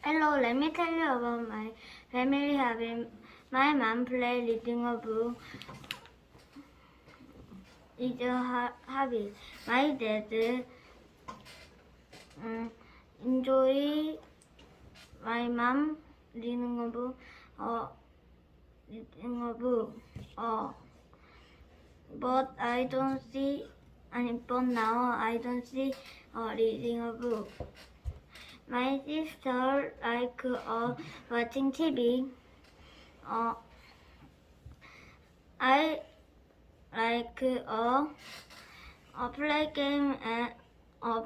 Hello, let me tell you about my family hobby. My mom play reading a book. It's a hobby. My dad enjoy my mom reading a book. Reading a book. But I don't see. But now I don't see reading a book. My sister like watching TV. I like play game and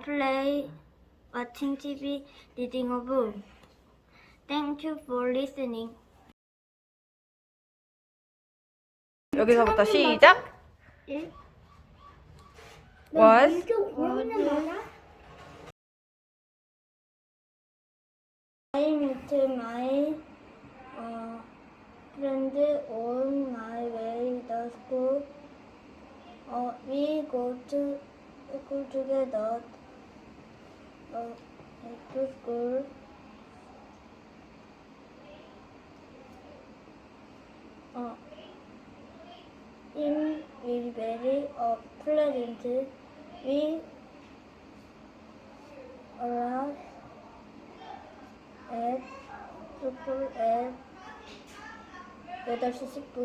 play watching TV, reading a book. Thank you for listening. 여기서부터 시작. 예? was I met my friend on my way to school. We go to school together to school. In is very pleasant. We arrived at school at 8시 10분.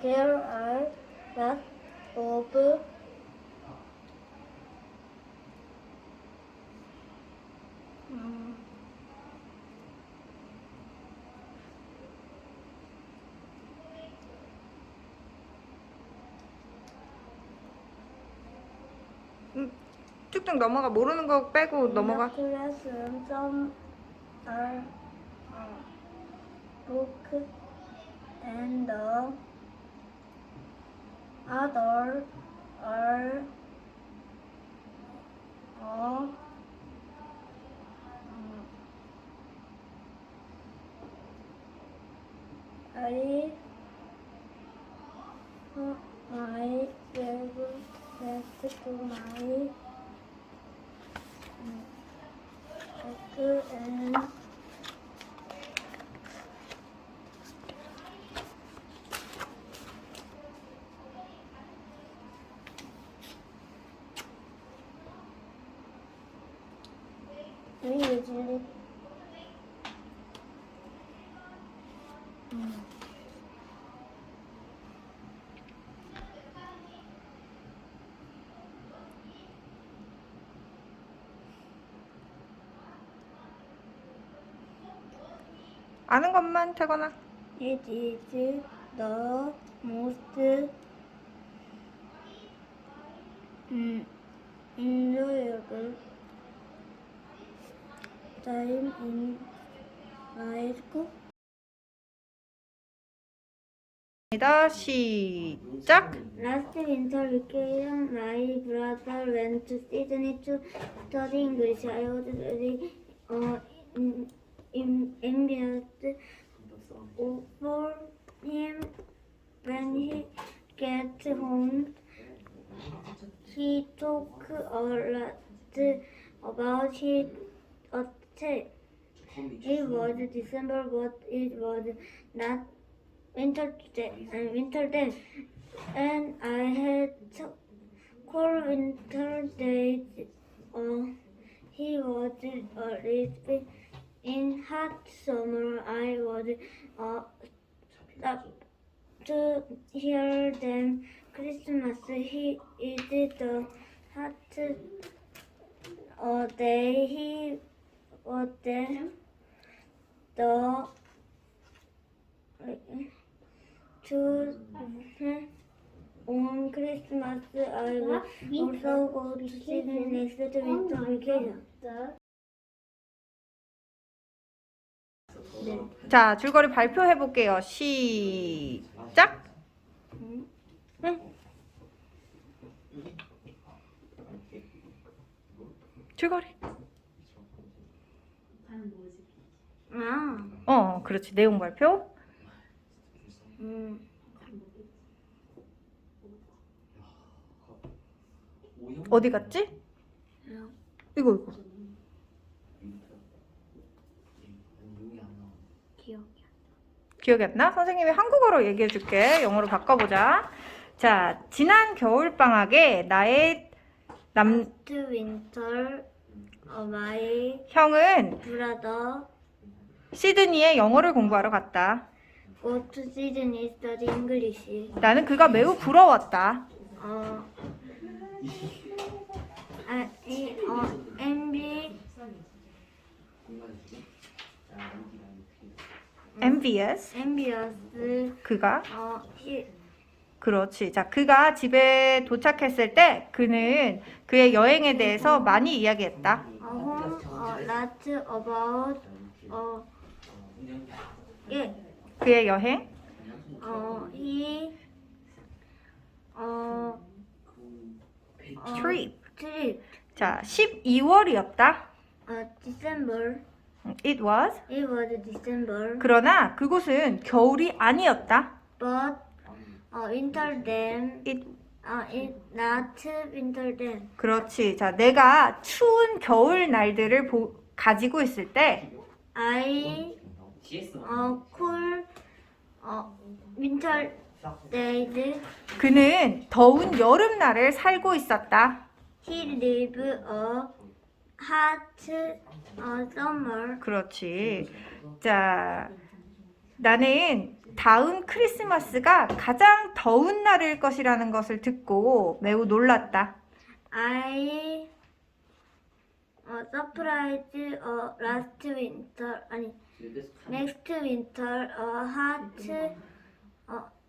There are lots of 쭉쭉 넘어가. 모르는 거 빼고 넘어가. classroom, some are book and the other are I my best to my and we usually 아는 것만 태거나. it is the most enjoyable time in my school. 시작. Last winter vacation, my brother went to Sydney to study English. I was very envious for him. When he gets home, he talked a lot about his stay. It was December, but it was not winter day, and I had cold winter days. He was living in hot summer. I was stopped to hear them Christmas. He is the hot day. He was there. On Christmas, I will also go to Sydney next winter vacation. 자, 줄거리 발표해 볼게요. 시작. 응. 줄거리. 그렇지. 내용 발표. 어디 갔지? 이거. 기억이 안 나? 선생님이 한국어로 얘기해 줄게. 영어로 바꿔보자. 자, 지난 겨울방학에 나의 Last winter, my 형은 brother 시드니에 영어를 공부하러 갔다. go to Sydney study English. 나는 그가 매우 부러웠다. envious. 그가 he 그렇지. 자, 그가 집에 도착했을 때 그는 그의 여행에 대해서 많이 이야기했다. home lot about yeah. 그의 여행. He trip. trip 자, 12월이었다. December. It was. It was December. 그러나 그곳은 겨울이 아니었다. But winter then. It. It not winter then. 그렇지. 자, 내가 추운 겨울 날들을 가지고 있을 때 I cool winter days. 그는 더운 여름날을 살고 있었다. He live a hot summer. 그렇지. 자, 나는 다음 크리스마스가 가장 더운 날일 것이라는 것을 듣고 매우 놀랐다. I surprised last winter next winter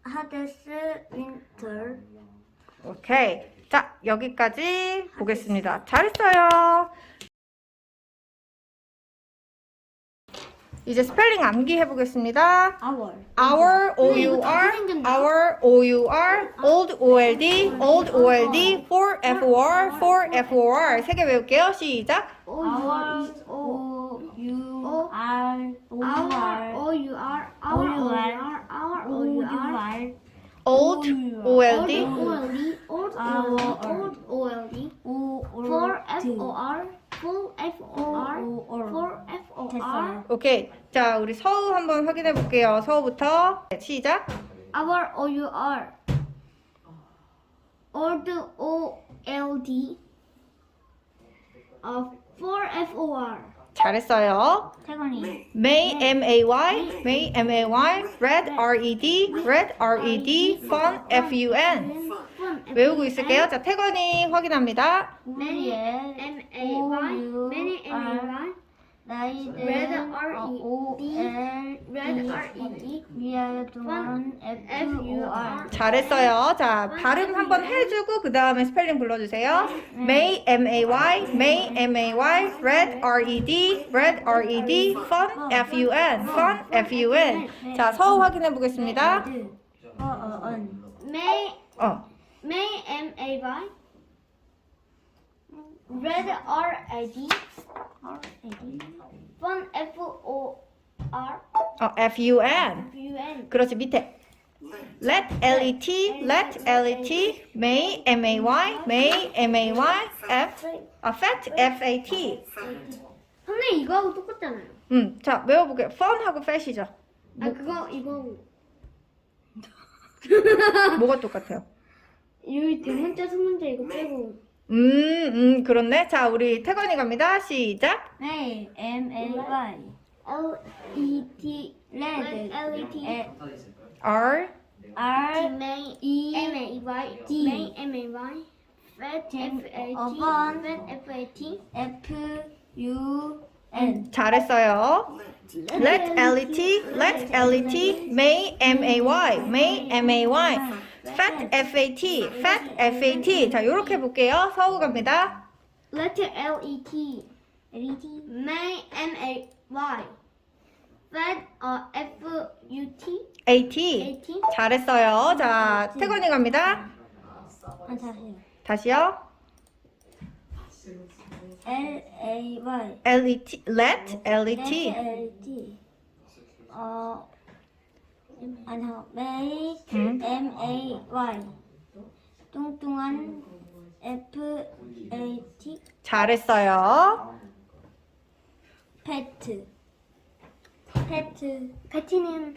hottest winter. 오케이. 자, 여기까지 보겠습니다. 잘했어요. 이제 스펠링 암기 해보겠습니다. Our, O-U-R, our, O-U-R, old, O-L-D, old, O-L-D, for, F-O-R, for, F-O-R. 세 개 외울게요. 시작. Our Old, O-L-D, 오케이. 자, 우리 서우 한번 확인해 볼게요. 서우부터. 네, 시작. Our O-U-R Old O-L-D for F-O-R. 잘했어요. 태건이 May, M-A-Y, May, M-A-Y, Red, R-E-D, Red, R-E-D, Fun, F-U-N. 외우고 있을게요. 자, 태건이 확인합니다. Many M-A-Y Many M-A-Y Red R-E-D 위아래 동안 F-U-R. 잘했어요. 자, 발음 한번 해주고 그 다음에 스펠링 불러주세요. May, M-A-Y, May, M-A-Y, Red, R-E-D, Red, R-E-D, Fun, F-U-N, Fun, F-U-N. 자, 서우 확인해 보겠습니다. May M-A-Y Red R-I-D Fun F-O-R F-U-N. F-U-N. 그렇지, 밑에. Let, L-E-T, Let, L-E-T, May, M-A-Y, May, M-A-Y, Fat, F-A-T. 선생님 이거하고 똑같잖아요. 자, 외워볼게요. Fun하고 fat이죠. 이거 뭐가 똑같아요? 여기 대문자 소문자 이거 빼고. 그렇네. 자, 우리 태건이 갑니다. 시작. May M-A-Y L-E-T Red L-E-T R, R-E-M-A-Y D M-A-Y Fat F-A-T F-A-T F-U-N. 잘했어요. Let, L-E-T, Let, L-E-T, May, M-A-Y, May, M-A-Y, Fat, F-A-T, Fat, F-A-T. 자, 요렇게 볼게요. 서우 갑니다. Letter L-E-T May M-A-Y Fat F-U-T A-T. 잘했어요. 자, 태건이 갑니다. 다시요. L-A-Y L-E-T, Let, L-E-T. L-T May M-A-Y 뚱뚱한 F-A-T. 잘했어요. 페트. 페트는